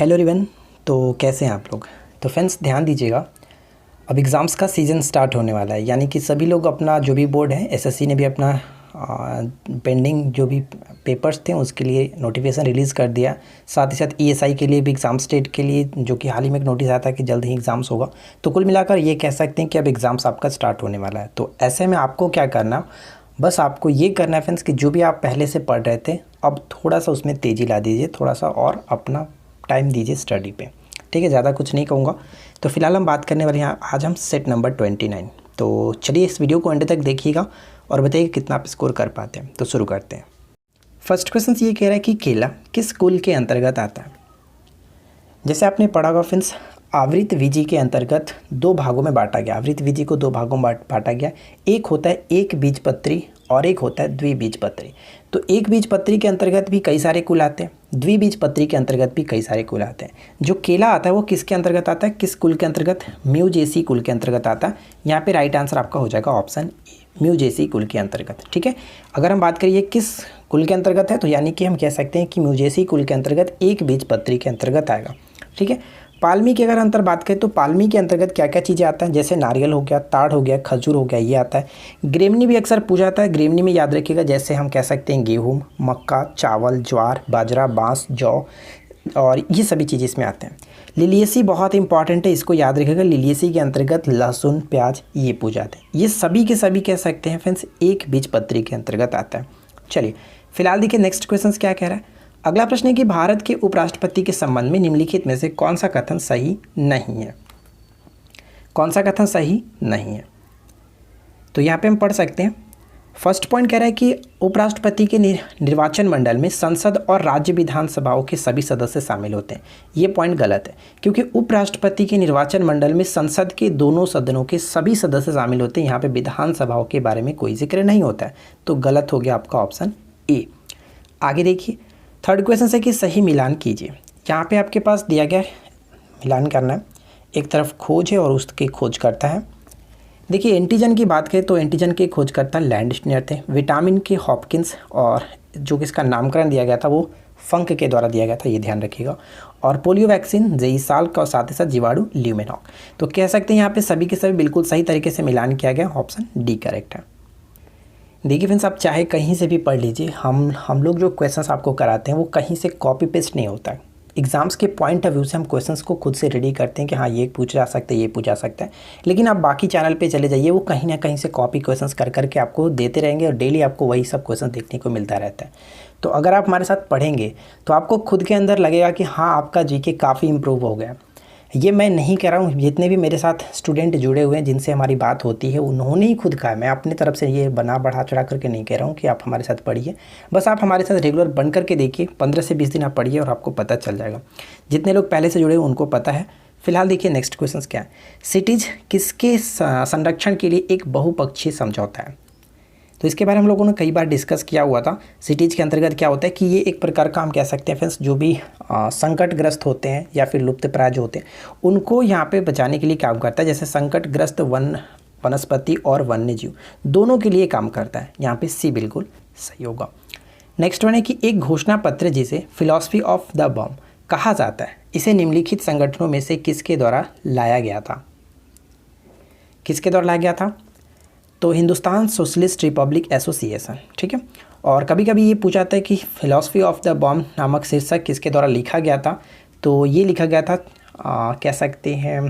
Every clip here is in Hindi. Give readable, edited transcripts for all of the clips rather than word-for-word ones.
Hello everyone. तो कैसे हैं आप लोग। तो फ्रेंड्स ध्यान दीजिएगा, अब एग्ज़ाम्स का सीज़न स्टार्ट होने वाला है, यानी कि सभी लोग अपना जो भी बोर्ड है एसएससी ने भी अपना पेंडिंग जो भी पेपर्स थे उसके लिए नोटिफिकेशन रिलीज़ कर दिया। साथ ही साथ ईएसआई के लिए भी एग्ज़ाम स्टेट के लिए जो कि हाल ही में एक नोटिस आया था कि जल्द ही एग्ज़ाम्स होगा। तो कुल मिलाकर ये कह सकते हैं कि अब एग्ज़ाम्स आपका स्टार्ट होने वाला है। तो ऐसे में आपको क्या करना, बस आपको ये करना है फ्रेंड्स कि जो भी आप पहले से पढ़ रहे थे अब थोड़ा सा उसमें तेज़ी ला दीजिए, थोड़ा सा और अपना टाइम दीजिए स्टडी पे। ठीक है, ज़्यादा कुछ नहीं कहूँगा। तो फिलहाल हम बात करने वाले हैं आज हम सेट नंबर 29। तो चलिए इस वीडियो को एंड तक देखिएगा और बताइए कितना आप स्कोर कर पाते हैं। तो शुरू करते हैं। फर्स्ट क्वेश्चन ये कह रहा है कि केला किस कुल के अंतर्गत आता है। जैसे आपने पढ़ा होगा फ्रेंड्स, आवृत बीजी के अंतर्गत दो भागों में बांटा गया। आवृत बीजी को दो भागों में बांटा गया। एक होता है एक बीजपत्री और एक होता है द्विबीजपत्री। तो एक बीजपत्री के अंतर्गत भी कई सारे कुल आते हैं, द्विबीजपत्री के अंतर्गत भी कई सारे कुल आते हैं। जो केला आता है वो किसके अंतर्गत आता है, किस कुल के अंतर्गत, म्यूजेसी कुल के अंतर्गत आता है। यहाँ पे राइट आंसर आपका हो जाएगा ऑप्शन ए, म्यूजेसी कुल के अंतर्गत। ठीक है, अगर हम बात करिए किस कुल के अंतर्गत है तो यानी कि हम कह सकते हैं कि म्यूजेसी कुल के अंतर्गत एक बीजपत्री के अंतर्गत आएगा। ठीक है, पालमी की अगर अंतर बात करें तो पालमी के अंतर्गत क्या क्या चीज़ें आता है, जैसे नारियल हो गया, ताड़ हो गया, खजूर हो गया, ये आता है। ग्रेमनी भी अक्सर पूछा जाता है। ग्रेमनी में याद रखिएगा जैसे हम कह सकते हैं गेहूँ, मक्का, चावल, ज्वार, बाजरा, बांस, जौ और ये सभी चीज़ें इसमें आते हैं। लिलियेसी बहुत इंपॉर्टेंट है, इसको याद रखिएगा। लिलियेसी के अंतर्गत लहसुन, प्याज ये पूछे जाते हैं। ये सभी के सभी कह सकते हैं फ्रेंड्स एक बीजपत्री के अंतर्गत आता है। चलिए फिलहाल देखिए नेक्स्ट क्वेश्चन क्या कह रहा है। अगला प्रश्न है कि भारत के उपराष्ट्रपति के संबंध में निम्नलिखित में से कौन सा कथन सही नहीं है। कौन सा कथन सही नहीं है, तो यहाँ पे हम पढ़ सकते हैं। फर्स्ट पॉइंट कह रहा है कि उपराष्ट्रपति के निर्वाचन मंडल में संसद और राज्य विधानसभाओं के सभी सदस्य शामिल होते हैं। ये पॉइंट गलत है, क्योंकि उपराष्ट्रपति के निर्वाचन मंडल में संसद के दोनों सदनों के सभी सदस्य शामिल होते हैं। यहाँ पे विधानसभाओं के बारे में कोई जिक्र नहीं होता है, तो गलत हो गया आपका ऑप्शन ए। आगे देखिए थर्ड क्वेश्चन है कि सही मिलान कीजिए। यहाँ पे आपके पास दिया गया मिलान करना है, एक तरफ खोज है और उसके खोज करता है। देखिए एंटीजन की बात करें तो एंटीजन के खोजकर्ता लैंडस्टीनर थे। विटामिन के हॉपकिंस और जो कि इसका नामकरण दिया गया था वो फंक के द्वारा दिया गया था, ये ध्यान रखिएगा। और पोलियो वैक्सीन जेई साल्क और साथ ही साथ जीवाणु ल्यूमेनॉक। तो कह सकते हैं यहाँ पे सभी के सभी बिल्कुल सही तरीके से मिलान किया गया, ऑप्शन डी करेक्ट है। देखिए फ्रेंड्स आप चाहे कहीं से भी पढ़ लीजिए, हम लोग जो क्वेश्चंस आपको कराते हैं वो कहीं से कॉपी पेस्ट नहीं होता है। एग्ज़ाम्स के पॉइंट ऑफ व्यू से हम क्वेश्चंस को खुद से रेडी करते हैं कि हाँ ये पूछा जा सकता है, ये पूछा जा सकता है। लेकिन आप बाकी चैनल पे चले जाइए, वो कहीं ना कहीं से कॉपी क्वेश्चंस कर करके आपको देते रहेंगे और डेली आपको वही सब क्वेश्चन देखने को मिलता रहता है। तो अगर आप हमारे साथ पढ़ेंगे तो आपको खुद के अंदर लगेगा कि हाँ आपका जीके काफ़ी इंप्रूव हो गया। ये मैं नहीं कह रहा हूँ, जितने भी मेरे साथ स्टूडेंट जुड़े हुए हैं जिनसे हमारी बात होती है उन्होंने ही खुद कहा है। मैं अपनी तरफ से ये बढ़ा चढ़ा करके नहीं कह रहा हूँ कि आप हमारे साथ पढ़िए। बस आप हमारे साथ रेगुलर बन करके देखिए, 15 से 20 दिन आप पढ़िए और आपको पता चल जाएगा। जितने लोग पहले से जुड़े हुए उनको पता है। फिलहाल देखिए नेक्स्ट क्वेश्चन क्या है। सिटीज़ किसके संरक्षण के लिए एक बहुपक्षीय समझौता है। तो इसके बारे में हम लोगों ने कई बार डिस्कस किया हुआ था। सिटीज़ के अंतर्गत क्या होता है कि ये एक प्रकार का हम कह सकते हैं फ्रेंड्स जो भी संकटग्रस्त होते हैं या फिर लुप्तप्राय जो होते हैं उनको यहाँ पे बचाने के लिए काम करता है। जैसे संकटग्रस्त वनस्पति और वन्य जीव दोनों के लिए काम करता है। यहाँ पे सी बिल्कुल सही होगा। नेक्स्ट वन है कि एक घोषणा पत्र जिसे फिलॉसफी ऑफ द बॉम्ब कहा जाता है, इसे निम्नलिखित संगठनों में से किसके द्वारा लाया गया था। किसके द्वारा लाया गया था, तो हिंदुस्तान सोशलिस्ट रिपब्लिक एसोसिएशन। ठीक है, और कभी कभी ये पूछा जाता है कि फिलॉसफी ऑफ द बॉम्ब नामक शीर्षक किसके द्वारा लिखा गया था। तो ये लिखा गया था कह सकते हैं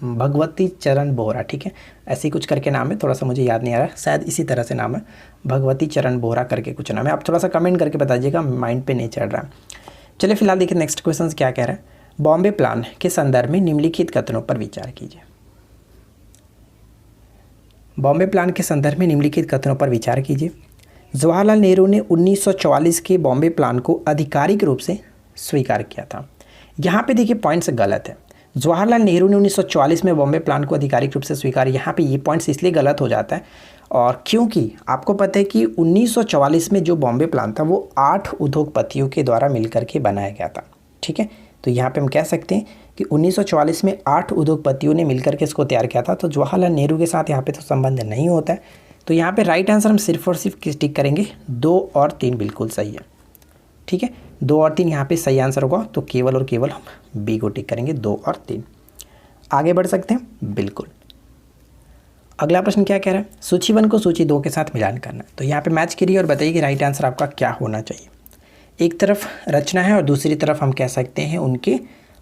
भगवती चरण बोहरा। ठीक है, ऐसी कुछ करके नाम है, थोड़ा सा मुझे याद नहीं आ रहा, शायद इसी तरह से नाम है, भगवती चरण बोहरा करके कुछ नाम है। आप थोड़ा सा कमेंट करके बताइएगा, माइंड पे नहीं चढ़ रहा। चलिए फिलहाल देखिए नेक्स्ट क्वेश्चन क्या कह रहा है। बॉम्बे प्लान के संदर्भ में निम्नलिखित कथनों पर विचार कीजिए। बॉम्बे प्लान के संदर्भ में निम्नलिखित कथनों पर विचार कीजिए। जवाहरलाल नेहरू ने 1944 के बॉम्बे प्लान को आधिकारिक रूप से स्वीकार किया था। यहाँ पे देखिए पॉइंट्स गलत है। जवाहरलाल नेहरू ने 1944 में बॉम्बे प्लान को आधिकारिक रूप से स्वीकार, यहाँ पे ये पॉइंट्स इसलिए गलत हो जाता है और क्योंकि आपको पता है कि 1944 में जो बॉम्बे प्लान था वो 8 उद्योगपतियों के द्वारा मिलकर के बनाया गया था। ठीक है, तो यहाँ पे हम कह सकते हैं कि 1944 में 8 उद्योगपतियों ने मिलकर के इसको तैयार किया था। तो जवाहरलाल नेहरू के साथ यहाँ पे तो संबंध नहीं होता है। तो यहाँ पे राइट आंसर हम सिर्फ और सिर्फ किस टिक करेंगे, 2 और 3 बिल्कुल सही है। ठीक है, 2 और 3 यहाँ पे सही आंसर होगा, तो केवल और केवल हम बी को टिक करेंगे, 2 और 3। आगे बढ़ सकते हैं, बिल्कुल। अगला प्रश्न क्या कह रहा है, सूची 1 को सूची 2 के साथ मिलान करना। तो यहाँ पे मैच करिए और बताइए कि राइट आंसर आपका क्या होना चाहिए। एक तरफ रचना है और दूसरी तरफ हम कह सकते हैं उनके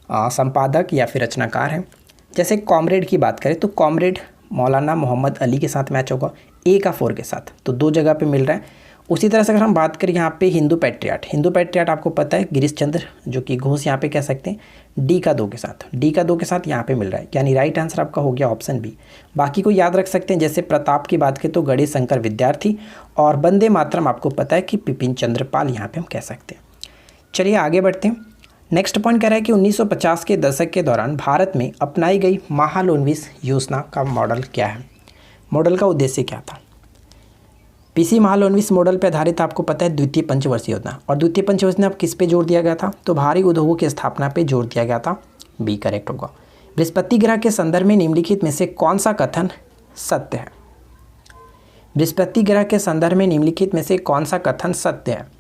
संपादक या फिर रचनाकार हैं। जैसे कॉमरेड की बात करें तो कॉमरेड मौलाना मोहम्मद अली के साथ मैच होगा, ए का 4 के साथ, तो 2 जगह पे मिल रहा है। उसी तरह से अगर हम बात करें यहाँ पे हिंदू पैट्रियाट आपको पता है गिरीश चंद्र जो कि घोष, यहाँ पे कह सकते हैं डी का 2 के साथ यहाँ पे मिल रहा है, यानी राइट आंसर आपका हो गया ऑप्शन बी। बाकी को याद रख सकते हैं, जैसे प्रताप की बात करें तो गणेश शंकर विद्यार्थी, और वंदे मातरम आपको पता है कि बिपिन चंद्रपाल, यहाँ पे हम कह सकते हैं। चलिए आगे बढ़ते हैं। नेक्स्ट पॉइंट कह रहा है कि 1950 के दशक के दौरान भारत में अपनाई गई महालनोबिस योजना का मॉडल क्या है, मॉडल का उद्देश्य क्या था। पीसी महालनोबिस मॉडल पर आधारित आपको पता है द्वितीय पंचवर्षीय योजना, और द्वितीय पंचवर्षीय योजना किस पे जोर दिया गया था, तो भारी उद्योगों की स्थापना पे जोर दिया गया था, बी करेक्ट होगा। बृहस्पति ग्रह के संदर्भ में निम्नलिखित में से कौन सा कथन सत्य है। बृहस्पति ग्रह के संदर्भ में निम्नलिखित में से कौन सा कथन सत्य है।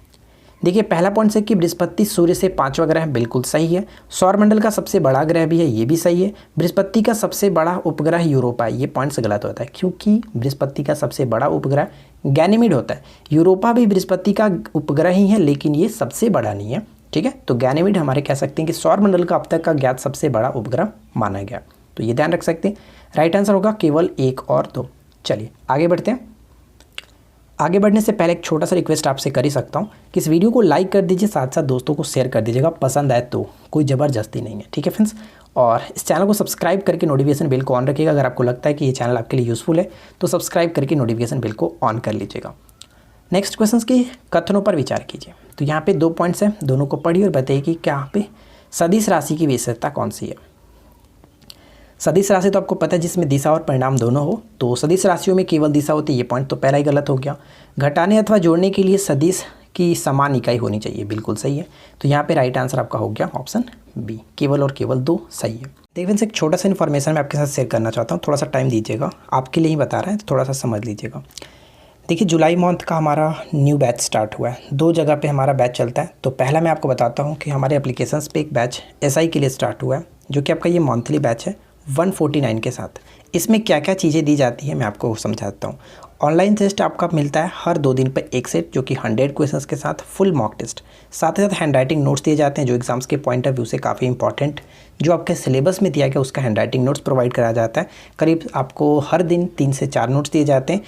देखिए पहला पॉइंट से कि बृहस्पति सूर्य से 5वां ग्रह बिल्कुल सही है। सौरमंडल का सबसे बड़ा ग्रह भी है, ये भी सही है। बृहस्पति का सबसे बड़ा उपग्रह यूरोपा है, ये पॉइंट्स गलत होता है क्योंकि बृहस्पति का सबसे बड़ा उपग्रह गैनीमेड होता है। यूरोपा भी बृहस्पति का उपग्रह ही है लेकिन ये सबसे बड़ा नहीं है, ठीक है। तो गैनीमेड हमारे कह सकते हैं कि सौरमंडल का अब तक का ज्ञात सबसे बड़ा उपग्रह माना गया, तो ये ध्यान रख सकते हैं। राइट आंसर होगा केवल 1 और 2। चलिए आगे बढ़ते हैं। आगे बढ़ने से पहले एक छोटा सा रिक्वेस्ट आपसे कर ही सकता हूँ कि इस वीडियो को लाइक कर दीजिए, साथ साथ दोस्तों को शेयर कर दीजिएगा, पसंद आए तो, कोई ज़बरदस्ती नहीं है, ठीक है फ्रेंड्स। और इस चैनल को सब्सक्राइब करके नोटिफिकेशन बिल को ऑन रखिएगा। अगर आपको लगता है कि ये चैनल आपके लिए यूज़फुल है तो सब्सक्राइब करके नोटिफिकेशन बिल को ऑन कर लीजिएगा। नेक्स्ट क्वेश्चन के कथनों पर विचार कीजिए। तो यहाँ पे 2 पॉइंट्स हैं, दोनों को पढ़िए और बताइए कि क्या यहाँ पे सदिश राशि की विशेषता कौन सी है। सदिश राशि तो आपको पता है जिसमें दिशा और परिणाम दोनों हो, तो सदिश राशियों में केवल दिशा होती है, ये पॉइंट तो पहला ही गलत हो गया। घटाने अथवा जोड़ने के लिए सदिश की समान इकाई होनी चाहिए, बिल्कुल सही है। तो यहाँ पे राइट आंसर आपका हो गया ऑप्शन बी, केवल और केवल 2 सही है। देखिए एक छोटा सा इन्फॉर्मेशन मैं आपके साथ शेयर करना चाहता हूँ, थोड़ा सा टाइम दीजिएगा, आपके लिए ही बता रहा है, थोड़ा सा समझ लीजिएगा। देखिए जुलाई मंथ का हमारा न्यू बैच स्टार्ट हुआ है, 2 जगह पे हमारा बैच चलता है। तो पहला मैं आपको बताता हूँ कि हमारे एप्लीकेशंस पे एक बैच एसआई के लिए स्टार्ट हुआ है, जो कि आपका ये मंथली बैच है 149 के साथ। इसमें क्या क्या चीज़ें दी जाती है मैं आपको समझाता हूँ। ऑनलाइन टेस्ट आपका मिलता है हर 2 दिन पर एक सेट, जो कि 100 क्वेश्चंस के साथ फुल मॉक टेस्ट, साथ ही साथ हैंड राइटिंग नोट्स दिए जाते हैं जो एग्जाम्स के पॉइंट ऑफ व्यू से काफ़ी इंपॉर्टेंट, जो आपके सिलेबस में दिया गया उसका हैंड राइटिंग नोट्स प्रोवाइड कराया जाता है। करीब आपको हर दिन 3 से 4 नोट्स दिए जाते हैं,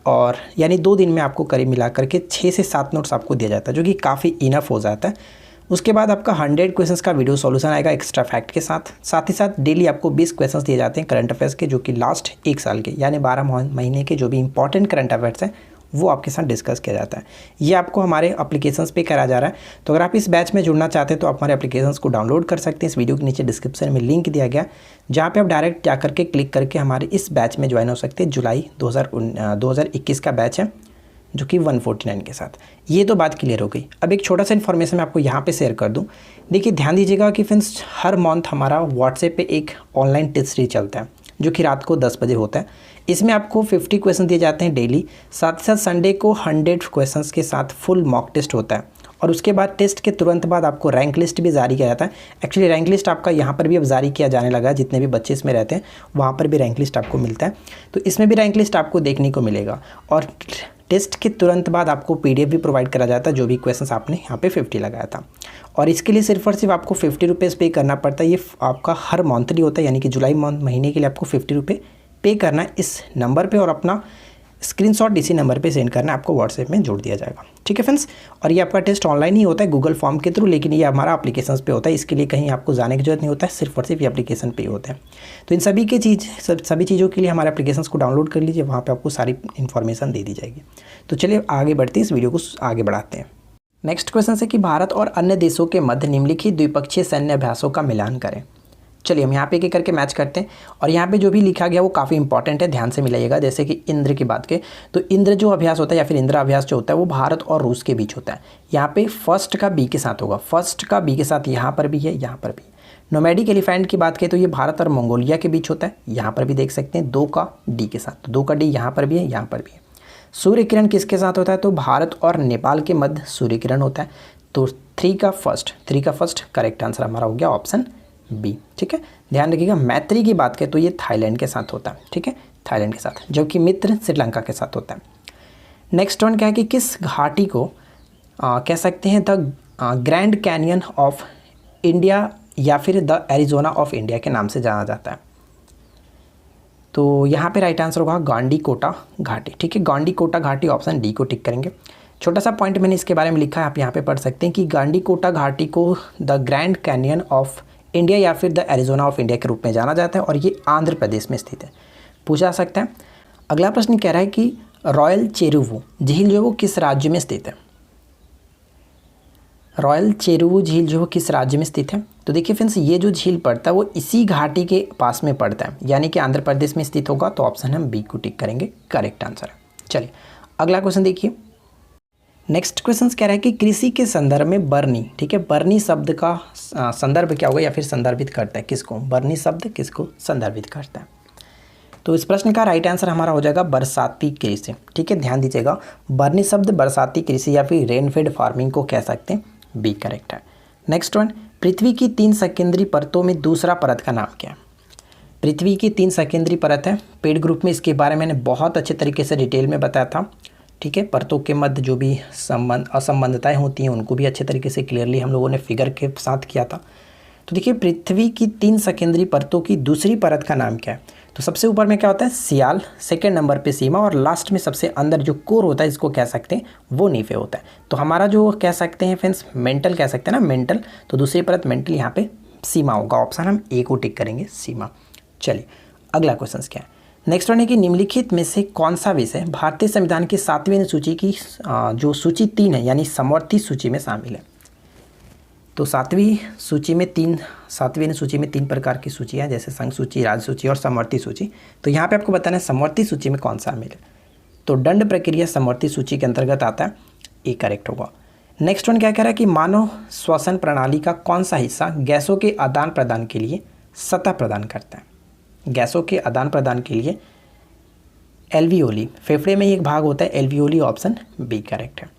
और यानी 2 दिन में आपको करीब मिला करके 6 से 7 नोट्स आपको दिया जाता है, जो कि काफ़ी इनफ हो जाता है। उसके बाद आपका 100 क्वेश्चंस का वीडियो सॉल्यूशन आएगा एक्स्ट्रा फैक्ट के साथ। साथ ही साथ डेली आपको 20 क्वेश्चंस दिए जाते हैं करंट अफेयर्स के, जो कि लास्ट 1 साल के यानी 12 महीने के जो भी इंपॉर्टेंट करंट अफेयर्स हैं वो आपके साथ डिस्कस किया जाता है। ये आपको हमारे एप्लीकेशंस पे करा जा रहा है। तो अगर आप इस बैच में जुड़ना चाहते हैं तो आप हमारे एप्लीकेशंस को डाउनलोड कर सकते हैं। इस वीडियो के नीचे डिस्क्रिप्शन में लिंक दिया गया, जहाँ पे आप डायरेक्ट जा करके क्लिक करके हमारे इस बैच में ज्वाइन हो सकते हैं। जुलाई 2021 का बैच है, जो कि 149 के साथ। ये तो बात क्लियर हो गई। अब एक छोटा सा इन्फॉर्मेशन मैं आपको यहाँ पे शेयर कर दूँ। देखिए ध्यान दीजिएगा कि फ्रेंड्स हर मंथ हमारा व्हाट्सएप पे एक ऑनलाइन टेस्ट सीरीज चलता है, जो कि रात को 10 बजे होता है। इसमें आपको 50 क्वेश्चन दिए जाते हैं डेली, साथ ही साथ संडे को 100 क्वेश्चंस के साथ फुल मॉक टेस्ट होता है। और उसके बाद टेस्ट के तुरंत बाद आपको रैंक लिस्ट भी जारी किया जाता है। एक्चुअली रैंक लिस्ट आपका यहाँ पर भी अब जारी किया जाने लगा है, जितने भी बच्चे इसमें रहते हैं वहाँ पर भी रैंक लिस्ट आपको मिलता है। तो इसमें भी रैंक लिस्ट आपको देखने को मिलेगा, और टेस्ट के तुरंत बाद आपको पीडीएफ भी प्रोवाइड करा जाता है, जो भी क्वेश्चंस आपने यहाँ पे 50 लगाया था। और इसके लिए सिर्फ और सिर्फ आपको 50 रुपीज़ पे करना पड़ता है। ये आपका हर मंथली होता है, यानी कि जुलाई महीने के लिए आपको 50 रुपये पे करना है इस नंबर पे, और अपना स्क्रीनशॉट इसी नंबर पे सेंड करना है, आपको व्हाट्सएप में जोड़ दिया जाएगा, ठीक है फ्रेंड्स। और ये आपका टेस्ट ऑनलाइन ही होता है गूगल फॉर्म के थ्रू, लेकिन ये हमारा एप्लीकेशन पे होता है। इसके लिए कहीं आपको जाने की जरूरत नहीं होता है, सिर्फ और सिर्फ ये एप्लीकेशन पे ही होता है। तो इन सभी चीज़ों के लिए हमारे एप्लीकेशन को डाउनलोड कर लीजिए, वहाँ पर आपको सारी इन्फॉर्मेशन दे दी जाएगी। तो चलिए आगे बढ़ते हैं, इस वीडियो को आगे बढ़ाते हैं। नेक्स्ट क्वेश्चन है कि भारत और अन्य देशों के मध्य निम्नलिखित द्विपक्षीय सैन्य अभ्यासों का मिलान करें। चलिए हम यहाँ पे एक करके मैच करते हैं, और यहाँ पे जो भी लिखा गया वो काफ़ी इंपॉर्टेंट है, ध्यान से मिलाइएगा। जैसे कि इंद्र की बात करें तो इंद्र जो अभ्यास होता है या फिर इंद्र अभ्यास जो होता है वो भारत और रूस के बीच होता है। यहाँ पे फर्स्ट का बी के साथ होगा, फर्स्ट का बी के साथ यहाँ पर भी है, यहाँ पर भी। नोमैडिक एलिफेंट की बात करें तो ये भारत और मंगोलिया के बीच होता है, यहाँ पर भी देख सकते हैं 2 का डी के साथ, 2 का डी यहाँ पर भी है, यहाँ पर भी है। सूर्य किरण किसके साथ होता है तो भारत और नेपाल के मध्य सूर्य किरण होता है। तो 3 का फर्स्ट करेक्ट आंसर हमारा हो गया ऑप्शन बी। ठीक है, ध्यान रखिएगा मैत्री की बात करें तो ये थाईलैंड के साथ होता है। ठीक है, थाईलैंड के साथ, जबकि मित्र श्रीलंका के साथ होता है। नेक्स्ट वन क्या है कि किस घाटी को कह सकते हैं the grand canyon of India या फिर द एरिजोना ऑफ इंडिया के नाम से जाना जाता है। तो यहाँ पे राइट आंसर होगा गांडीकोटा घाटी। ठीक है, गांडीकोटा घाटी, ऑप्शन डी को टिक करेंगे। छोटा सा पॉइंट मैंने इसके बारे में लिखा है, आप यहाँ पे पढ़ सकते हैं कि गांडीकोटा घाटी को the grand canyon of India या फिर द एरिजोना ऑफ इंडिया के रूप में जाना जाता है और ये आंध्र प्रदेश में स्थित है, पूछा जा सकता है। अगला प्रश्न कह रहा है कि रॉयल चेरुवू झील जो वो किस राज्य में स्थित है। रॉयल चेरुवू झील जो किस राज्य में स्थित है। तो देखिए फ्रेंड्स, ये जो झील पड़ता है वो इसी घाटी के पास में पड़ता है, यानी कि आंध्र प्रदेश में स्थित होगा। तो ऑप्शन हम बी को टिक करेंगे, करेक्ट आंसर है। चलिए अगला क्वेश्चन देखिए। नेक्स्ट क्वेश्चन कह रहा है कि कृषि के संदर्भ में बरनी, ठीक है, बरनी शब्द का संदर्भ क्या होगा या फिर संदर्भित करता है किसको। बरनी शब्द किसको संदर्भित करता है। तो इस प्रश्न का राइट आंसर हमारा हो जाएगा बरसाती कृषि। ठीक है, ध्यान दीजिएगा, बरनी शब्द बरसाती कृषि या फिर रेनफेड फार्मिंग को कह सकते हैं, बी करेक्ट है। नेक्स्ट वन, पृथ्वी की 3 सकेंद्री परतों में दूसरा परत का नाम क्या है। पृथ्वी की 3 सकेंद्री परत है, पेड ग्रुप में इसके बारे में मैंने बहुत अच्छे तरीके से डिटेल में बताया था। ठीक है, परतों के मध्य जो भी असंबंधताएं होती हैं उनको भी अच्छे तरीके से क्लियरली हम लोगों ने फिगर के साथ किया था। तो देखिए पृथ्वी की 3 सकेंद्री परतों की दूसरी परत का नाम क्या है। तो सबसे ऊपर में क्या होता है सियाल, सेकेंड नंबर पे सीमा और लास्ट में सबसे अंदर जो कोर होता है इसको कह सकते हैं वो नीफे होता है। तो हमारा जो कह सकते हैं फ्रेंड्स मेंटल कह सकते हैं ना, मेंटल, तो दूसरी परत मेंटल यहाँ पे सीमा होगा, ऑप्शन हम ए को टिक करेंगे, सीमा। चलिए अगला क्वेश्चन क्या है। नेक्स्ट वन है कि निम्नलिखित में से कौन सा विषय भारतीय संविधान की 7वीं अनुसूची की जो सूची 3 है यानी समवर्ती सूची में शामिल है। तो 7वीं अनुसूची में 3 प्रकार की सूची है, जैसे संघ सूची, राज्य सूची और समवर्ती सूची। तो यहाँ पे आपको बताना है समवर्ती सूची में कौन सा शामिल है। तो दंड प्रक्रिया समवर्ती सूची के अंतर्गत आता है, ए करेक्ट होगा। नेक्स्ट वन क्या कह रहा है कि मानव श्वसन प्रणाली का कौन सा हिस्सा गैसों के आदान प्रदान के लिए सतह प्रदान करता है। गैसों के आदान प्रदान के लिए एल्वियोली, फेफड़े में ही एक भाग होता है एल्वियोली, ऑप्शन बी करेक्ट है।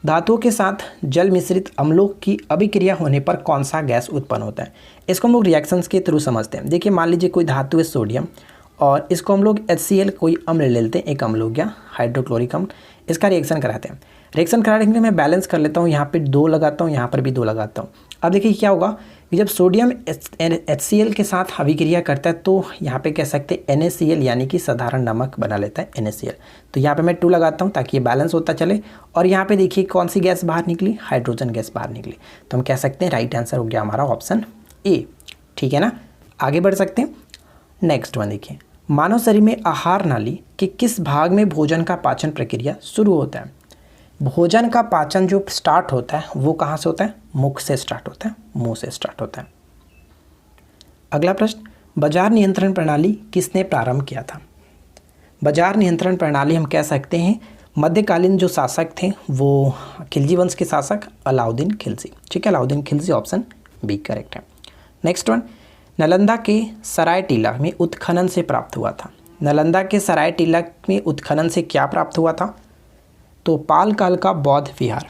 धातुओं के साथ जल मिश्रित अम्लों की अभिक्रिया होने पर कौन सा गैस उत्पन्न होता है। इसको हम लोग रिएक्शंस के थ्रू समझते हैं। देखिए मान लीजिए कोई धातु है सोडियम और इसको हम लोग HCl कोई अम्ल ले लेते हैं, एक अम्ल हो गया हाइड्रोक्लोरिक अम्ल, इसका रिएक्शन कराते हैं। रिएक्शन कराने के लिए मैं बैलेंस कर लेता हूँ, यहाँ पे 2 लगाता हूँ, यहाँ पर भी 2 लगाता हूँ। अब देखिए क्या होगा कि जब सोडियम HCl के साथ अभिक्रिया करता है तो यहाँ पे कह सकते हैं NaCl यानी कि साधारण नमक बना लेता है NaCl। तो यहाँ पे मैं 2 लगाता हूँ ताकि ये बैलेंस होता चले। और यहाँ पे देखिए कौन सी गैस बाहर निकली, हाइड्रोजन गैस बाहर निकली। तो हम कह सकते हैं राइट आंसर हो गया हमारा ऑप्शन ए। ठीक है ना, आगे बढ़ सकते हैं। नेक्स्ट वन देखिए, मानव शरीर में आहार नाली के किस भाग में भोजन का पाचन प्रक्रिया शुरू होता है। भोजन का पाचन जो स्टार्ट होता है वो कहाँ से होता है, मुख से स्टार्ट होता है, मुंह से स्टार्ट होता है। अगला प्रश्न, बाजार नियंत्रण प्रणाली किसने प्रारंभ किया था। बाजार नियंत्रण प्रणाली हम कह सकते हैं मध्यकालीन जो शासक थे वो खिलजी वंश के शासक अलाउद्दीन खिलजी। ठीक है, Alauddin Khilji, option B correct है। नेक्स्ट वन, नालंदा के सराय टीला में उत्खनन से प्राप्त हुआ था। नालंदा के सराय टीला में उत्खनन से क्या प्राप्त हुआ था, तो पाल काल का बौद्ध विहार।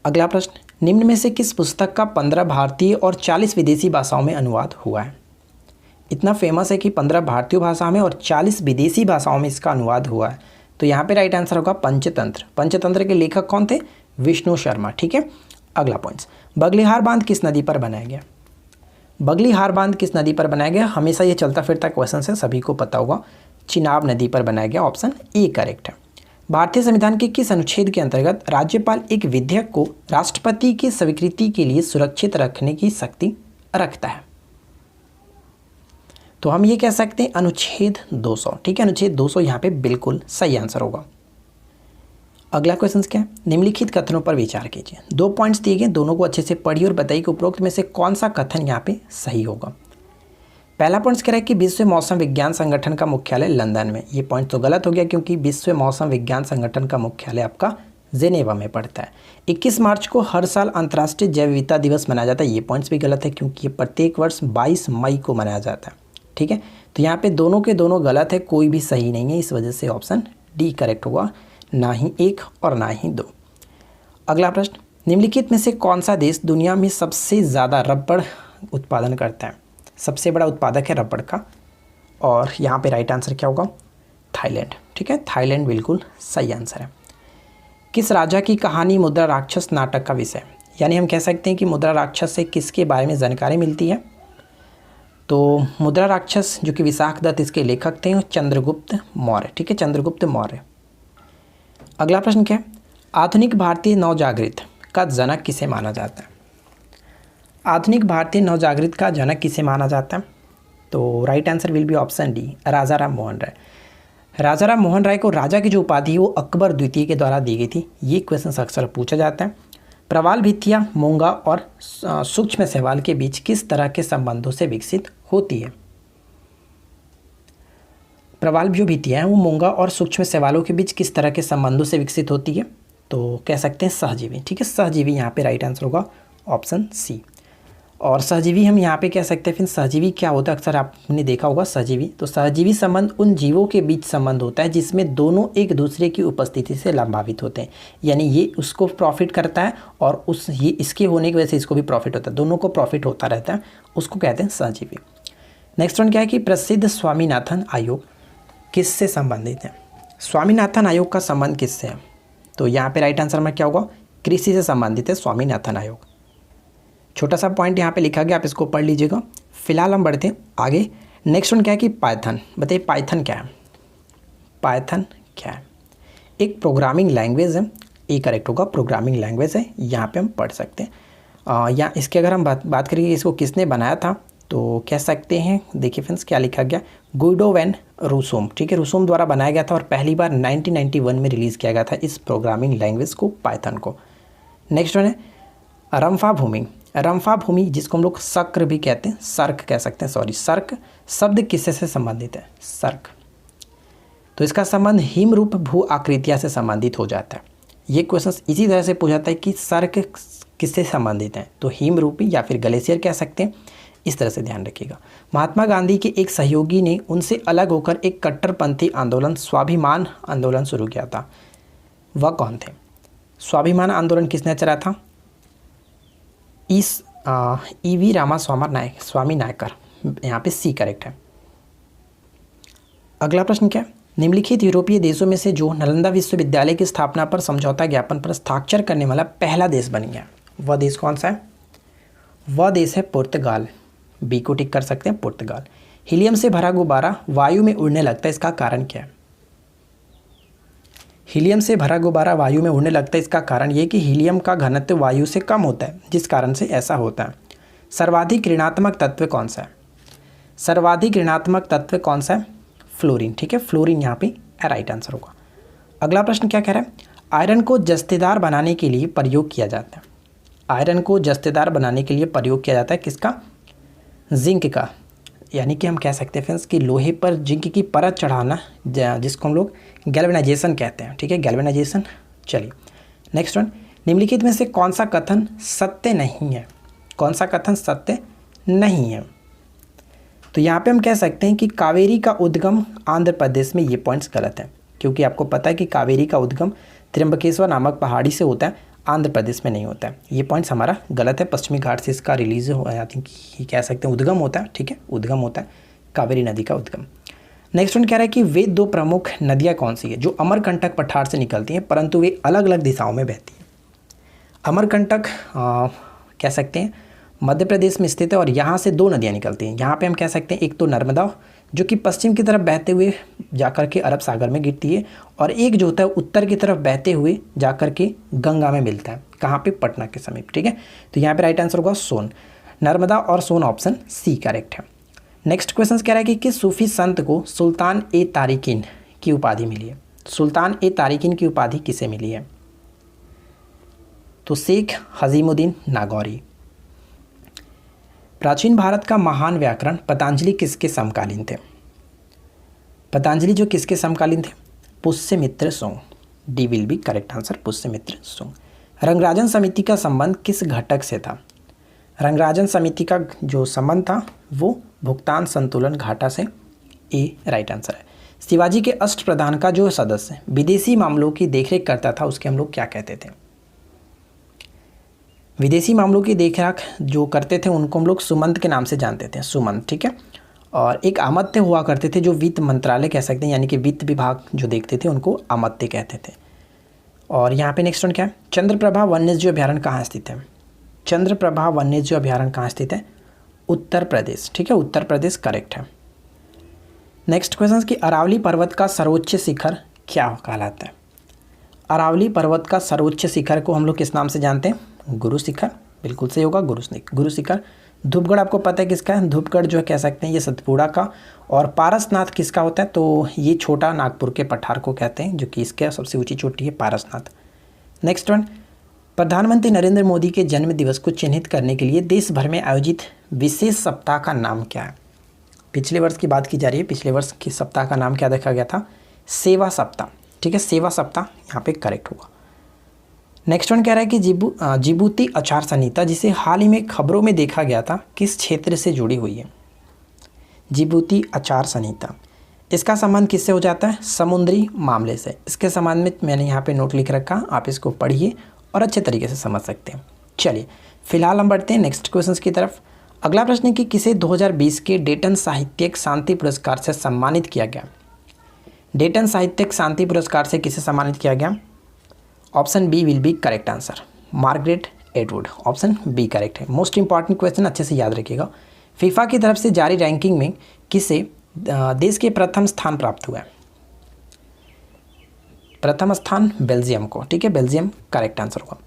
अगला प्रश्न, निम्न में से किस पुस्तक का 15 भारतीय और 40 विदेशी भाषाओं में अनुवाद हुआ है। इतना फेमस है कि 15 भारतीय भाषा में और 40 विदेशी भाषाओं में इसका अनुवाद हुआ है। तो यहाँ पे राइट आंसर होगा पंचतंत्र। पंचतंत्र के लेखक कौन थे, विष्णु शर्मा। ठीक है, अगला पॉइंट, बगलिहार बांध किस नदी पर बनाया गया। बगलिहार बांध किस नदी पर बनाया गया, हमेशा ये चलता फिरता क्वेश्चन है, सभी को पता होगा, चिनाब नदी पर बनाया गया, ऑप्शन ए करेक्ट है। भारतीय संविधान के किस अनुच्छेद के अंतर्गत राज्यपाल एक विधेयक को राष्ट्रपति की स्वीकृति के लिए सुरक्षित रखने की शक्ति रखता है। तो हम ये कह सकते हैं अनुच्छेद 200। ठीक है, अनुच्छेद 200 यहाँ पे बिल्कुल सही आंसर होगा। अगला क्वेश्चन क्या है, निम्नलिखित कथनों पर विचार कीजिए। 2 पॉइंट्स दिए गए, दोनों को अच्छे से पढ़िए और बताइए कि उपरोक्त में से कौन सा कथन यहाँ पे सही होगा। पहला पॉइंट कह रहा है कि विश्व मौसम विज्ञान संगठन का मुख्यालय लंदन में। ये पॉइंट तो गलत हो गया क्योंकि विश्व मौसम विज्ञान संगठन का मुख्यालय आपका जेनेवा में पड़ता है। 21 मार्च को हर साल अंतर्राष्ट्रीय जैव विविधता दिवस मनाया जाता है। ये पॉइंट्स भी गलत है क्योंकि ये प्रत्येक वर्ष 22 मई को मनाया जाता है। ठीक है, तो यहाँ पे दोनों के दोनों गलत है, कोई भी सही नहीं है, इस वजह से ऑप्शन डी करेक्ट होगा, ना ही 1 और ना ही 2। अगला प्रश्न, निम्नलिखित में से कौन सा देश दुनिया में सबसे ज़्यादा रबड़ उत्पादन करता है? सबसे बड़ा उत्पादक है रबड़ का, और यहाँ पे राइट आंसर क्या होगा? थाईलैंड। ठीक है, थाईलैंड बिल्कुल सही आंसर है। किस राजा की कहानी मुद्रा राक्षस नाटक का विषय? यानी हम कह सकते हैं कि मुद्रा राक्षस से किसके बारे में जानकारी मिलती है? तो मुद्रा राक्षस जो कि विशाख दत्त इसके लेखक थे, चंद्रगुप्त मौर्य। ठीक है, चंद्रगुप्त मौर्य। अगला प्रश्न क्या है? आधुनिक भारतीय नवजागृत का जनक किसे माना जाता है? आधुनिक भारतीय नवजागृत का जनक किसे माना जाता है? तो right answer will be option D, Raja Ram Mohan Roy. Raja Ram Mohan Roy को राजा की जो उपाधि है वो अकबर द्वितीय के द्वारा दी गई थी। ये क्वेश्चन अक्सर पूछा जाता है। प्रवाल भित्तियाँ मूंगा और सूक्ष्म शैवाल के बीच किस तरह के संबंधों से विकसित होती है? प्रवाल जो भित्तियाँ हैं वो मूंगा और सूक्ष्म शैवालों के बीच किस तरह के संबंधों से विकसित होती है? तो कह सकते हैं सहजीवी। ठीक है, सहजीवी यहाँ पे राइट आंसर होगा ऑप्शन सी। और सहजीवी हम यहाँ पे कह सकते हैं, फिर सहजीवी क्या होता है? अक्सर आपने देखा होगा सहजीवी। तो सहजीवी संबंध उन जीवों के बीच संबंध होता है जिसमें दोनों एक दूसरे की उपस्थिति से लाभान्वित होते हैं। यानी ये उसको प्रॉफिट करता है और ये इसके होने की वजह से इसको भी प्रॉफिट होता है, दोनों को प्रॉफिट होता रहता है, उसको कहते हैं सहजीवी। नेक्स्ट वन क्या है कि प्रसिद्ध स्वामीनाथन आयोग किससे संबंधित है? स्वामीनाथन आयोग का संबंध किससे है? तो यहाँ पे राइट आंसर में क्या होगा? कृषि से संबंधित है स्वामीनाथन आयोग। छोटा सा पॉइंट यहाँ पे लिखा गया, आप इसको पढ़ लीजिएगा। फिलहाल हम बढ़ते हैं आगे। नेक्स्ट वन क्या है कि पाइथन। बताइए पाइथन क्या है? पाइथन क्या है? एक प्रोग्रामिंग लैंग्वेज है। ए करेक्ट होगा, प्रोग्रामिंग लैंग्वेज है, यहाँ पे हम पढ़ सकते हैं। या इसके अगर हम बात करें कि इसको किसने बनाया था, तो कह सकते हैं, देखिए फ्रेंड्स क्या लिखा गया, गुइडो वैन रूसोम। ठीक है, रूसोम द्वारा बनाया गया था और पहली बार 1991 में रिलीज़ किया गया था इस प्रोग्रामिंग लैंग्वेज को, पाइथन को। नेक्स्ट वन है रंफा भूमि। रंफा भूमि जिसको हम लोग सक्र भी कहते हैं, सर्क कह सकते हैं, सॉरी सर्क शब्द किससे से संबंधित है? सर्क। तो इसका संबंध हिमरूप भू आकृतियाँ से संबंधित हो जाता है। ये क्वेश्चन इसी तरह से पूछा जाता है कि सर्क किससे संबंधित है? तो हिमरूपी या फिर ग्लेशियर कह सकते हैं, इस तरह से ध्यान रखिएगा। महात्मा गांधी के एक सहयोगी ने उनसे अलग होकर एक कट्टरपंथी आंदोलन स्वाभिमान आंदोलन शुरू किया था। वह कौन थे? स्वाभिमान आंदोलन किसने चला था? ईवी स्वामी नायकर। यहाँ पे सी करेक्ट है। अगला प्रश्न क्या है? निम्नलिखित यूरोपीय देशों में से जो नालंदा विश्वविद्यालय की स्थापना पर समझौता ज्ञापन पर हस्ताक्षर करने वाला पहला देश बन गया, वह देश कौन सा है? वह देश है पुर्तगाल। बी को टिक कर सकते हैं, पुर्तगाल। हीलियम से भरा गुब्बारा वायु में उड़ने लगता है, इसका कारण क्या है? हीलियम से भरा गुब्बारा वायु में उड़ने लगता है, इसका कारण ये कि हीलियम का घनत्व वायु से कम होता है, जिस कारण से ऐसा होता है। सर्वाधिक ऋणात्मक तत्व कौन सा है? सर्वाधिक ऋणात्मक तत्व कौन सा है? फ्लोरीन। ठीक है, फ्लोरीन यहाँ पे राइट आंसर होगा। अगला प्रश्न क्या कह रहा है? आयरन को जस्तेदार बनाने के लिए प्रयोग किया जाता है। आयरन को जस्तेदार बनाने के लिए प्रयोग किया जाता है किसका? जिंक का। यानी कि हम कह सकते हैं फ्रेंड्स कि लोहे पर जिंक की परत चढ़ाना, जिसको हम लोग गैल्वेनाइजेशन कहते हैं। ठीक है, गैल्वेनाइजेशन। चलिए नेक्स्ट वन, निम्नलिखित में से कौन सा कथन सत्य नहीं है? कौन सा कथन सत्य नहीं है? तो यहाँ पे हम कह सकते हैं कि कावेरी का उद्गम आंध्र प्रदेश में, ये पॉइंट्स गलत है, क्योंकि आपको पता है कि कावेरी का उद्गम त्र्यंबकेश्वर नामक पहाड़ी से होता है, आंध्र प्रदेश में नहीं होता है। ये पॉइंट्स हमारा गलत है। पश्चिमी घाट से इसका रिलीज हो, आई थिंक ये कह सकते हैं उद्गम होता है। ठीक है, उद्गम होता है कावेरी नदी का उद्गम। नेक्स्ट वन कह रहा है कि वे दो प्रमुख नदियाँ कौन सी है जो अमरकंटक पठार से निकलती हैं परंतु वे अलग अलग दिशाओं में बहती हैं? अमरकंटक कह सकते हैं मध्य प्रदेश में स्थित है और यहाँ से दो नदियाँ निकलती हैं। यहाँ पे हम कह सकते हैं एक तो नर्मदा जो कि पश्चिम की तरफ बहते हुए जाकर के अरब सागर में गिरती है, और एक जो होता है उत्तर की तरफ बहते हुए जाकर के गंगा में मिलता है। कहाँ पे? पटना के समीप। ठीक है, तो यहाँ पे राइट आंसर होगा सोन। नर्मदा और सोन ऑप्शन सी करेक्ट है। नेक्स्ट क्वेश्चन कह रहा है कि किस सूफी संत को सुल्तान ए तारिकीन की उपाधि मिली है? सुल्तान ए तारिकीन की उपाधि किसे मिली है? तो शेख हजीमुद्दीन नागौरी। प्राचीन भारत का महान व्याकरण पतंजलि किसके समकालीन थे? पतंजलि जो किसके समकालीन थे? पुष्यमित्र सुंग। D will be correct answer, Pushyamitra सुंग। रंगराजन समिति का संबंध किस घटक से था? रंगराजन समिति का जो संबंध था वो भुगतान संतुलन घाटा से, ए राइट आंसर है। शिवाजी के अष्टप्रधान का जो सदस्य विदेशी मामलों की देखरेख करता था उसके हम लोग क्या कहते थे? विदेशी मामलों की देखरेख जो करते थे उनको हम लोग सुमंत के नाम से जानते थे, सुमंत, ठीक है। और एक अमात्य हुआ करते थे जो वित्त मंत्रालय कह सकते हैं, यानी कि वित्त विभाग जो देखते थे उनको अमात्य कहते थे। और यहाँ पे नेक्स्ट वन क्या है, चंद्रप्रभा वन्यजीव अभयारण्य कहाँ स्थित है? चंद्रप्रभा वन्यजीव अभयारण्य कहाँ स्थित है? उत्तर प्रदेश, ठीक है, उत्तर प्रदेश करेक्ट है। नेक्स्ट क्वेश्चन कि अरावली पर्वत का सर्वोच्च शिखर क्या कहलाता है? अरावली पर्वत का सर्वोच्च शिखर को हम लोग किस नाम से जानते हैं? गुरु शिखर, बिल्कुल सही होगा, गुरु शिखर। धूपगढ़ आपको पता है किसका है? धूपगढ़ जो है कह सकते हैं ये सतपुड़ा का। और पारसनाथ किसका होता है? तो ये छोटा नागपुर के पठार को कहते हैं, जो कि इसके सबसे ऊंची चोटी है पारसनाथ। नेक्स्ट वन, प्रधानमंत्री नरेंद्र मोदी के जन्म दिवस को चिन्हित करने के लिए देश भर में आयोजित विशेष सप्ताह का नाम क्या है? पिछले वर्ष की बात की जा रही है, पिछले वर्ष की सप्ताह का नाम क्या देखा गया था? सेवा सप्ताह, ठीक है, सेवा सप्ताह यहाँ पे करेक्ट होगा। नेक्स्ट वन कह रहा है कि जिबूती आचार संहिता जिसे हाल ही में खबरों में देखा गया था किस क्षेत्र से जुड़ी हुई है? जिबूती आचार संहिता, इसका संबंध किससे हो जाता है? समुद्री मामले से। इसके संबंध में मैंने यहाँ पे नोट लिख रखा, आप इसको पढ़िए और अच्छे तरीके से समझ सकते हैं। चलिए फिलहाल हम बढ़ते हैं नेक्स्ट क्वेश्चन की तरफ। अगला प्रश्न है कि किसे 2020 के डेटन साहित्यिक शांति पुरस्कार से सम्मानित किया गया? डेटन साहित्यिक शांति पुरस्कार से किसे सम्मानित किया गया? Option B will be correct answer, Margaret Atwood, option B correct है। मोस्ट इंपॉर्टेंट क्वेश्चन, अच्छे से याद रखिएगा। फीफा की तरफ से जारी रैंकिंग में किसे देश के प्रथम स्थान प्राप्त हुआ है? प्रथम स्थान बेल्जियम को, ठीक है, बेल्जियम करेक्ट आंसर होगा।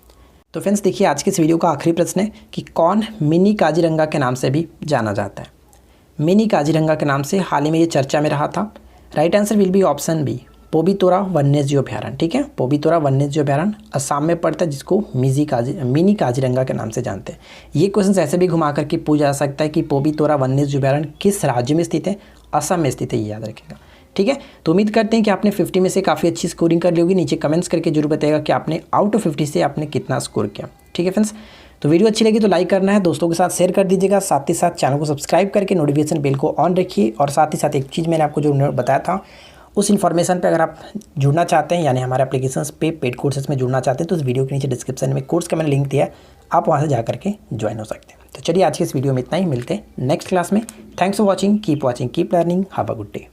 तो फ्रेंड्स देखिए आज के इस वीडियो का आखिरी प्रश्न है कि कौन मिनी काजीरंगा के नाम से भी जाना जाता है? मिनी काजीरंगा के नाम से हाल ही में ये चर्चा में रहा था। Right answer will be option B, Pobitora वन्यजीव अभयारण्य, ठीक है, पोबितोरा वन्यजीव अभयारण्य असम में पड़ता है, जिसको मिनी काजीरंगा के नाम से जानते हैं। ये क्वेश्चन ऐसे भी घुमा करके पूछा जा सकता है कि पोबितोरा वन्यजीव अभयारण्य किस राज्य में स्थित है? असम में स्थित है, ये याद रखिएगा, ठीक है। तो उम्मीद करते हैं कि आपने 50 में से काफ़ी अच्छी स्कोरिंग कर ली होगी। नीचे कमेंट्स करके जरूर बताइएगा कि आपने आउट ऑफ 50 से आपने कितना स्कोर किया, ठीक है फ्रेंड्स। तो वीडियो अच्छी लगी तो लाइक करना है, दोस्तों के साथ शेयर कर दीजिएगा, साथ ही साथ चैनल को सब्सक्राइब करके नोटिफिकेशन बेल को ऑन रखिए। और साथ ही साथ एक चीज़ मैंने आपको जो बताया था उस इन्फॉर्मेशन पे अगर आप जुड़ना चाहते हैं, यानी हमारे एप्लीकेशंस पे पेड कोर्सेज में जुड़ना चाहते हैं, तो इस वीडियो के नीचे डिस्क्रिप्शन में कोर्स का मैंने लिंक दिया है, आप वहाँ से जा करके ज्वाइन हो सकते हैं। तो चलिए आज की इस वीडियो में इतना ही, मिलते हैं नेक्स्ट क्लास में। Thanks for watching, keep learning, have a good day.